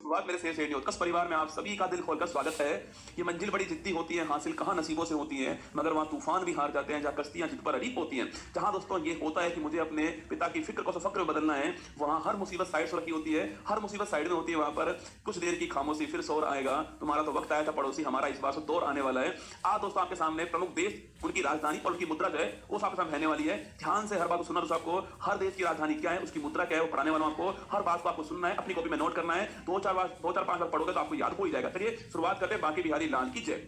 शुरुआत मेरे शेर नहीं होती। कस परिवार में आप सभी का दिल खोलकर स्वागत है। ये मंजिल बड़ी जिद्दी होती है, हासिल कहाँ नसीबों से होती है, मगर वहाँ तूफान भी हार जाते हैं जहाँ कश्तियाँ जिद पर अड़ी होती हैं। जहाँ दोस्तों ये होता है कि मुझे अपने पिता की फिक्र को फक्र में बदलना है, वहाँ हर मुसीबत साइड से रखी होती है, हर मुसीबत साइड में होती है। वहाँ पर कुछ देर की खामोशी, फिर शोर आएगा, तुम्हारा तो वक्त आया था पड़ोसी, हमारा इस बार से दौर आने वाला है। आज दोस्तों आपके सामने प्रमुख देश, उनकी राजधानी और उनकी मुद्रा जो है वो आपके सामने रहने वाली है। ध्यान से हर बात को सुनना दोस्तों। आपको हर देश की राजधानी क्या है, उसकी मुद्रा क्या है, वो पढ़ाने वाला आपको हर बात को आपको सुनना है, अपनी कॉपी में नोट करना है। दो चार 5 बार पढ़ोगे तो आपको याद हो ही जाएगा। चलिए शुरुआत करते हैं। बाकी बिहारी लाल की जय।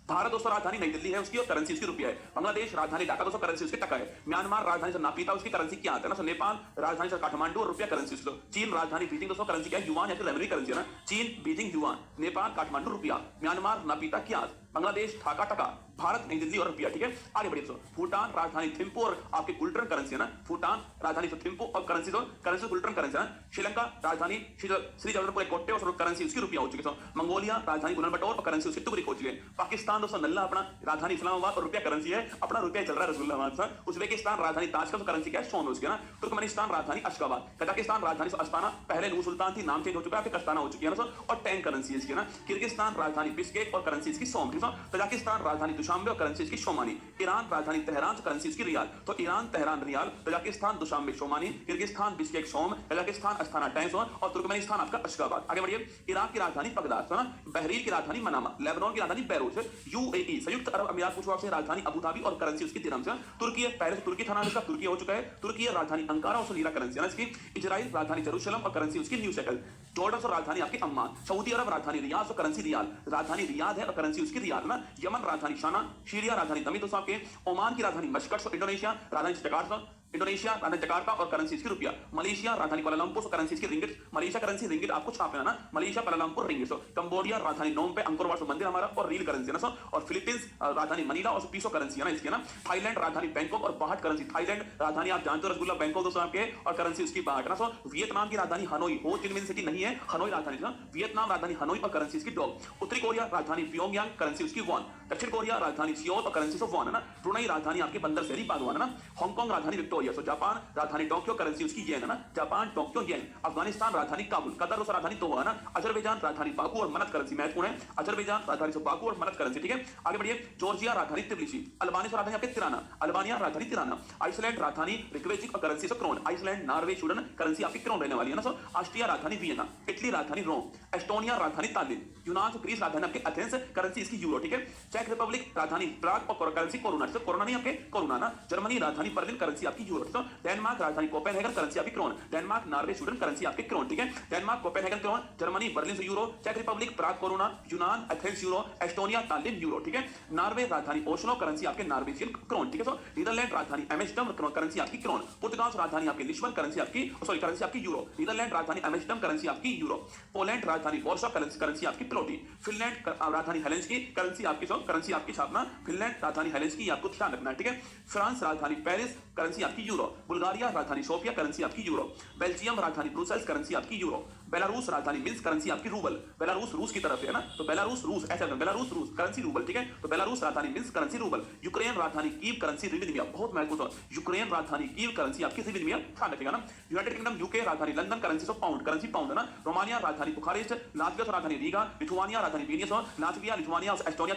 भारत दोस्तों राजधानी नई दिल्ली है उसकी, और करेंसी उसकी रुपया है। बांग्लादेश राजधानी ढाका दोस्तों, करेंसी उसकी टका है। म्यांमार राजधानी से नापीता, उसकी करेंसी क्या आता है ना। नेपाल राजधानी से काठमांडू और रुपया करेंसी उसकी। चीन राजधानी बीजिंग दोस्तों, करेंसी क्या है, युआन या फिर रेमनरी करेंसी है ना। चीन बीजिंग युआन, नेपाल काठमांडू रुपया, म्यांमार नापीता क्या, बांग्लादेश ढाका टका, भारत नई दिल्ली और रुपया। ठीक है, आगे बढ़िए दोस्तों। भूटान राजधानी थिम्पू और आपके गुल्टन करेंसी है ना। भूटान राजधानी से थिम्पू और करेंसी गुल्टन करेंसी है ना। श्रीलंका राजधानी श्री जगन्नाथ कोट्टे और करेंसी उसकी रुपया हो चुकी है। मंगोलिया राजधानी उलानबटोर और करेंसी उसकी तुगरिक हो चुकी है। पाकिस्तान दोस्तों नल्ला अपना राजधानी इस्लामाबाद और रुपया करेंसी है, अपना रुपया चल रहा है रसगुल्ला हमारे साथ। उज्बेकिस्तान राजधानी ताशकंद, करेंसी क्या है, सोन उसकी है ना। तुर्कमेनिस्तान राजधानी अशगाबाद, कजाकिस्तान राजधानी अस्ताना, पहले नूर सुल्तान थी, नाम चेंज हो चुका है, फिर अस्ताना हो चुकी है ना। और टैंक करेंसी इसकी है ना। किर्गिस्तान राजधानी बिश्केक और करेंसी इसकी सोम। तजाकिस्तान राजधानी दुशांबे और करेंसी इसकी शोमानी। ईरान राजधानी तेहरान, करेंसी इसकी रियाल। तो Iran Tehran rial, Tajikistan Dushanbe somoni, Kyrgyzstan Bishkek som, Kazakhstan Astana टैंसोन और तुर्कमेनिस्तान आपका अशगाबाद। आगे बढ़िए। इराक की राजधानी बगदाद है ना। बहरीन की राजधानी मनामा, लेबनान की राजधानी बैरूत, यूएई संयुक्त अरब अमीरात पूछो आपसे राजधानी अबू धाबी और करेंसी उसकी दिरहम से। तुर्की पहले से तुर्की था नाम इसका, तुर्की हो चुका है। तुर्की राजधानी अंकारा और लीरा करेंसी है ना इसकी। इजराइल राजधानी जेरूशलम और करेंसी उसकी न्यू शेकल। जॉर्डन और राजधानी आपकी अम्मान। सऊदी अरब राजधानी रियाद और करेंसी रियाल, राजधानी रियाद है और करेंसी उसकी रियाल ना। यमन राजधानी शाना, सीरिया राजधानी दमिश्क दोस्तों आपके। ओमान की राजधानी मस्कट और इंडोनेशिया राजधानी जकार्ता, इंडोनेशिया राजधानी जकार्ता और करेंसी इसकी रुपया। मलेशिया राजधानी कुआलालंपुर और करेंसी इसकी रिंगिट। मलेशिया करेंसी रिंगिट आपको छापना ना, मलेशिया कुआलालंपुर रिंगिट। कंबोडिया राजधानी नोम पे, अंकोर वाट मंदिर हमारा और रील करेंसी है ना। और फिलीपींस राजधानी मनीला और पीसो करेंसी है ना इसकी ना। थाईलैंड राजधानी बैंकॉक और बाहट करेंसी। थाईलैंड राजधानी आप जानते हो रसगुल्ला बैंकॉक दोस्तों आपके, और करेंसी उसकी बाहट ना। वियतनाम की राजधानी हनोई, हो चिन मिन सिटी नहीं है, हनोई राजधानी ना। वियतनाम राजधानी हनोई और करेंसी इसकी डॉग। उत्तरी कोरिया राजधानी प्योंगयांग, करेंसी उसकी वॉन। दक्षिण कोरिया राजधानी सियोल और करेंसी वॉन है ना। ब्रुनई राजधानी आपकी बंदर शहरी पादुआन है ना। हांगकांग राजधानी विक्टोरिया। जापान राजधानी टोक्यो, करेंसी उसकी येन है ना। जापान टोक्यो येन। अफगानिस्तान राजधानी काबुल, कतर और राजधानी दोहा है ना। अजरबैजान राजधानी बाकू और मनत, करेंसी महत्वपूर्ण है, अजरबैजान राजधानी से बाकू और मनत करेंसी। ठीक है, आगे बढ़िए। जॉर्जिया राजधानी तिब्लिसी। अल्बानिया राजधानी आपके तिराना, अल्बानिया राजधानी तिराना। आइसलैंड राजधानी रिकवेजिक और करेंसी से krone. Iceland Norway Sweden, currency आपकी क्रोन रहने वाली है ना। ऑस्ट्रिया राजधानी वियना। इटली राजधानी रोम। एस्टोनिया राजधानी तालिन। यूनान ग्रीस राजधानी आपके एथेंस, करेंसी इसकी यूरो। ठीक है, चेक रिपब्लिक राजधानी प्राग और करेंसी कोरोना, कोरोना नहीं आपके कोरोना ना। जर्मनी राजधानी बर्लिन, करेंसी आपकी यूरो। डेनमार्क राजधानी कोपेनहेगन, करेंसी आपकी krone. Denmark Norway Sweden, currency आपकी क्रोन। ठीक है, Denmark Copenhagen krone, Germany Berlin से यूरो, चेक रिपब्लिक प्राग कोरोना, यूनान Athens euro, Estonia Tallinn euro. ठीक है, नॉर्वे राजधानी ओस्लो, करेंसी आपके नॉर्वेजियन क्रोन। ठीक है, नीदरलैंड राजधानी एम्स्टर्डम, करेंसी आपकी क्रोन। पुर्तगाल राजधानी आपकी लिस्बन, करेंसी आपकी करेंसी आपकी यूरो। नीदरलैंड राजधानी एम्स्टर्डम, करेंसी आपकी यूरो। पोलैंड राजधानी वॉर्सो, करेंसी आपकी प्लोटी। फिनलैंड राजधानी हेलेंस्की, करेंसी आपकी छापना। फिनलैंड राजधानी हेलेंस्की, आपको ध्यान रखना है। ठीक है, फ्रांस राजधानी पेरिस, करेंसी आपकी यूरो। बुल्गारिया राजधानी सोफिया, करेंसी आपकी यूरो। बेल्जियम राजधानी ब्रुसेल्स, करेंसी आपकी यूरो। बेलारूस राजधानी मिन्स्क, करेंसी आपकी रूबल। बेलारूस रूस की तरफ है ना, तो बेलारूस रूस ऐसा, बेलारूस रूस करेंसी रूबल। ठीक है, तो बेलारूस राजधानी मिन्स्क, करेंसी रूबल। यूक्रेन राजधानी कीव, करेंसी रिविनिया, बहुत महत्वपूर्ण। यूक्रेन राजधानी कीव, करेंसी आपकी रिविनिया, ध्यान रखिएगा ना। यूनाइटेड किंगडम यूके राजधानी London, currency so pound, currency pound है ना। रोमानिया राजधानी बुखारेस्ट। लात्विया राजधानी रीगा। लिथुआनिया राजधानी विनियस। लात्विया लिथुआनिया और एस्टोनिया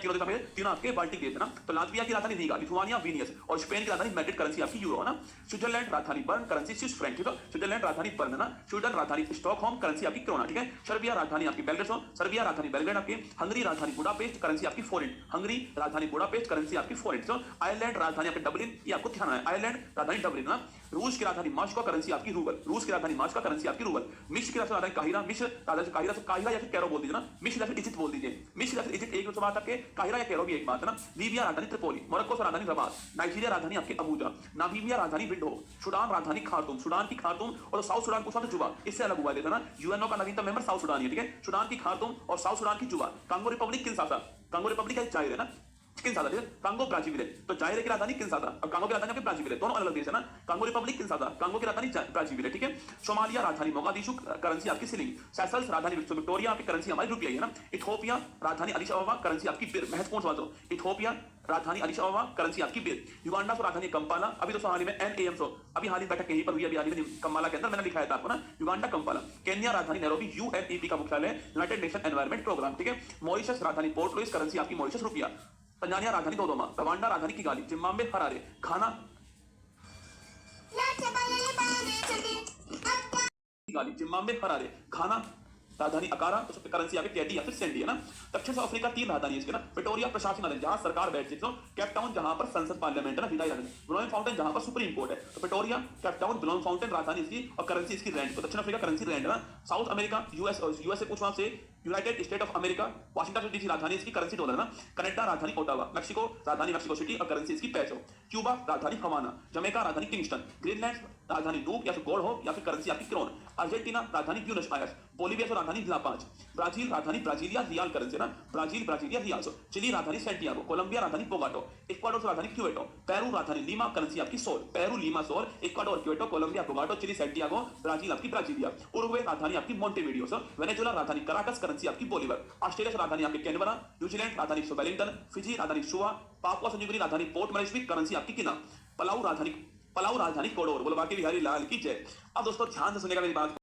तीनों आपके बाल्टिक देश है ना। तो लात्विया की राजधानी रीगा, लिथुआनिया विनियस और स्पेन की राजधानी मैड्रिड, करेंसी आपकी यूरो है ना। स्विट्जरलैंड राजधानी बर्न, करेंसी स्विस फ्रैंक। ठीक है, स्विट्जरलैंड राजधानी बर्न है ना। स्वीडन राजधानी स्टॉकहोम, करेंसी आपकी क्रोना। ठीक है, सर्बिया राजधानी आपकी बेलग्रेड, सर्बिया राजधानी बेलग्रेड आपकी। हंगरी राजधानी बुडापेस्ट, करेंसी आपकी फोरेंट। हंगरी राजधानी बुडापेस्ट, करेंसी आपकी फोरेंट। आयरलैंड राजधानी आपकी डबलिन, ये आपको ध्यान है, आयरलैंड राजधानी डबलिन ना। रूस की राजधानी मॉस्को, करेंसी आपकी रूबल। रूस की राजधानी मॉस्को, करेंसी आपकी रूबल। मिस्र की राजधानी काहिरा, मिस्र राजधानी काहिरा या फिर कैरो बोल दीजिए ना। मिस्र या फिर इजिप्ट बोल दीजिए। मिस्र या फिर इजिप्ट एक बात आपके, काहिरा या कैरो भी एक बात है ना। लीबिया राजधानी त्रिपोली। मोरक्को राजधानी रबात। नाइजीरिया राजधानी आपकी अबूजा। नामीबिया राजधानी विंडो। सुडान राजधानी खार्तूम, सुडान की खार्तूम। और साउथ सुडान को साथ जुबा, इससे अलग हुआ देता ना। यूएनओ का नवीनतम मेंबर साउथ सुडान है। ठीक है, सुडान की खार्तूम और साउथ सुडान की जुबा। Congo Republic Kinshasa, Congo Republic है जाहिर है ना, किंशासा। ठीक है, कांगो ब्राजीविले, तो जाहिर की राजधानी किंशासा और कांगो की राजधानी आपके ब्राजीविले, दोनों अलग देश है ना। कांगो रिपब्लिक किंशासा, कांगो की राजधानी ब्राजीविले। ठीक है, सोमालिया राजधानी मोगादिशु, करेंसी आपकी सिलिंग। सेशल्स राजधानी विक्टोरिया, आपकी करेंसी हमारी रुपया है ना। इथियोपिया राजधानी अदिस अबबा, करेंसी आपकी महत्वपूर्ण बात हो। इथियोपिया राजधानी अडिस अबाबा, करेंसी आपकी बेल। युगांडा राजधानी कंपाला, अभी दोस्तों हाल ही में NAM अभी हाल ही बैठक यहीं पर हुई, अभी हाल ही में कंपाला के अंदर, मैंने दिखाया था आपको ना, युगांडा कंपाला। केन्या राजधानी नैरोबी, UNEP का मुख्यालय, यूनाइटेड नेशन एनवायरमेंट प्रोग्राम, ठीक है। मॉरिशस राजधानी पोर्ट लुइस, करेंसी आपकी मॉरिशस रुपया। तंजानिया राजधानी दोदोमा, रवांडा राजधानी किगाली, जिम्बाब्वे हरारे, घाना किगाली, जिम्बाब्वे हरारे, घाना राजधानी अकारा, तो करेंसी आगे टेडी या फिर सेंडी है ना। दक्षिण अफ्रीका 3 राजधानी है इसके ना, प्रिटोरिया प्रशासनालय जहां सरकार बैठती है, केप टाउन जहां पर संसद पार्लियामेंट है ना, विधायी राजधानी, ब्लोम फाउंटेन जहां पर सुप्रीम कोर्ट है। तो Pretoria, Cape Town, Blom fountain राजधानी इसकी और करेंसी इसकी रैंड। तो दक्षिण अफ्रीका करेंसी रैंड है ना। साउथ अमेरिका यूएसए पूछो आपसे, United state of America, Washington DC राजधानी इसकी, करेंसी डॉलर ना। कनाडा राजधानी ओटावा, मेक्सिको राजधानी मेक्सिको सिटी और करेंसी इसकी पेसो। क्यूबा राजधानी हवाना, जमैका राजधानी किंगस्टन, ग्रीनलैंड राजधानी नूक या फिर गोल्ड हो या फिर करेंसी आपकी क्रोन। अर्जेंटीना राजधानी ब्यूनस आयर्स, बोलिविया से राजधानी ला पांच, ब्राजील राजधानी ब्राजीलिया रियाल करेंसी ना, ब्राजील ब्राजीलिया रियाल। चिली राजधानी सेंटियागो, कोलंबिया राजधानी बोगाटो, इक्वाडोर से राजधानी क्यूवेटो, पेरू राजधानी लीमा, करेंसी आपकी sol, Peru Lima sol, Ecuador Quito, Colombia Bogota, Chile Santiago, Brazil आपकी ब्राजीलिया। उरुग्वे राजधानी आपकी मोंटेवीडियो, वेनेजुएला राजधानी कराकस, करेंसी आपकी बोलीवर। ऑस्ट्रेलिया से राजधानी आपकी कैनबरा, न्यूजीलैंड राजधानी वेलिंगटन, फिजी राजधानी सुवा, पापुआ न्यू गिनी राजधानी पोर्ट मोरेस्बी, करेंसी आपकी किना। पलाऊ राजधानी कोडोर। बोलो बाकी बिहारी लाल की जय। अब दोस्तों ध्यान से सुनेगा मेरी बात।